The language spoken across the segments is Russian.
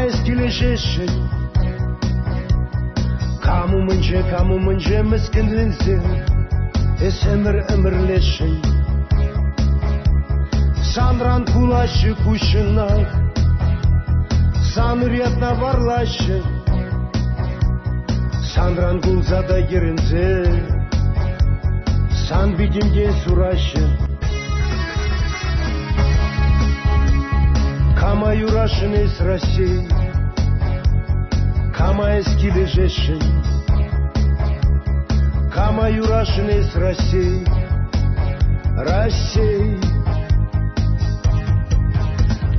eskilişeşin Kamu mınca miskinlinsin Esemir emirleşin Sanran kulaşı kuşuna Sanır yatna varlaşı Sanran gulzada girinze San bidimge suraşı Kama yuraşın из России Kama eski ležešin Kama yurašin из России России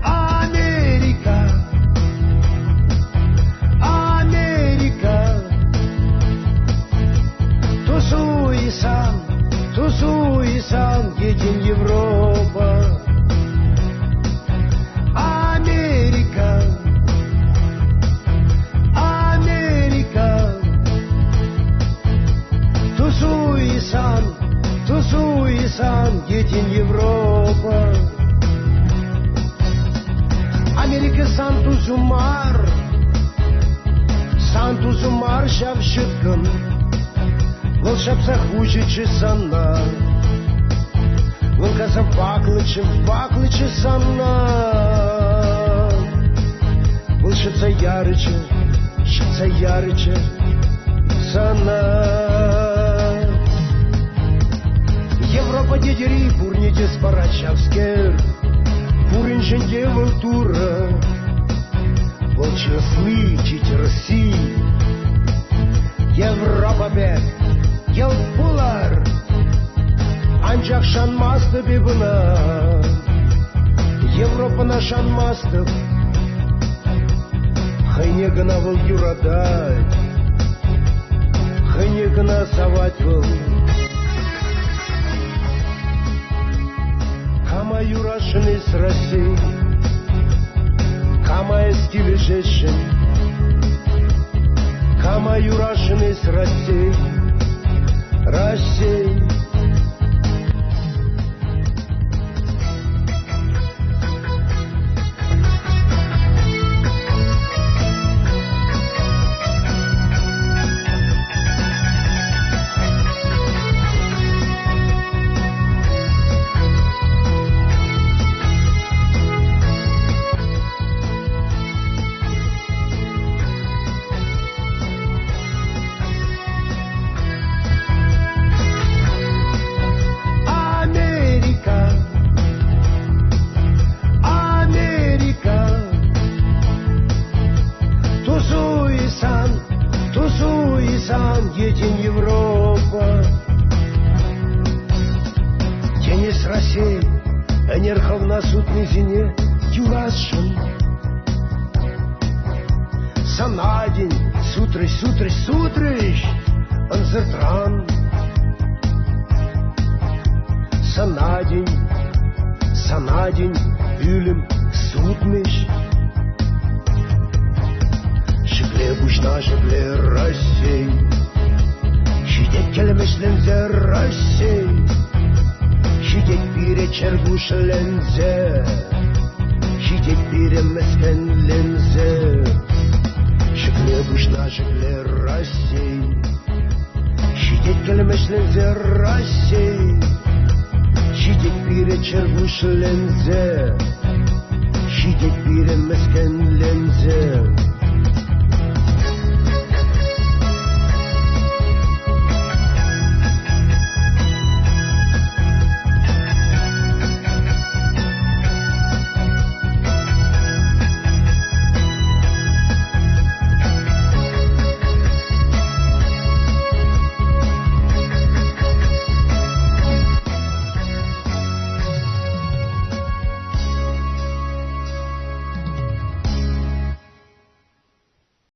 Amerika Amerika Тусуйсан Едем Европа Америка Тусуйсан, едем Европа Америка Сантузумар шавшыткын Вол шапса хуже чесана Вол каза баклычы сана Вол шыца ярычы сана Европа дедери бурните спарачавскер Буринженде волтура Волчеслы России Европа бек Елпулар Анжак шанмасты бебына Европа на шанмасты Хайне гына вол юрадай Хайне гына савать вол Kama yuraşın из России Kama eski ležešin Kama yuraşın из России России Едем Европа Тенис России Энерхов на судной зине Юрашин Санадень Сутрыш Анзертран Санадень Бюлем Судмиш Бушна жебле России Şiddet kelimeslenze России Şiddet bire çerguşlenze Şiddet bire meskenlenze Şeble buşna şeble России Şiddet kelimeslenze России Şiddet bire çerguşlenze Şiddet bire meskenlenze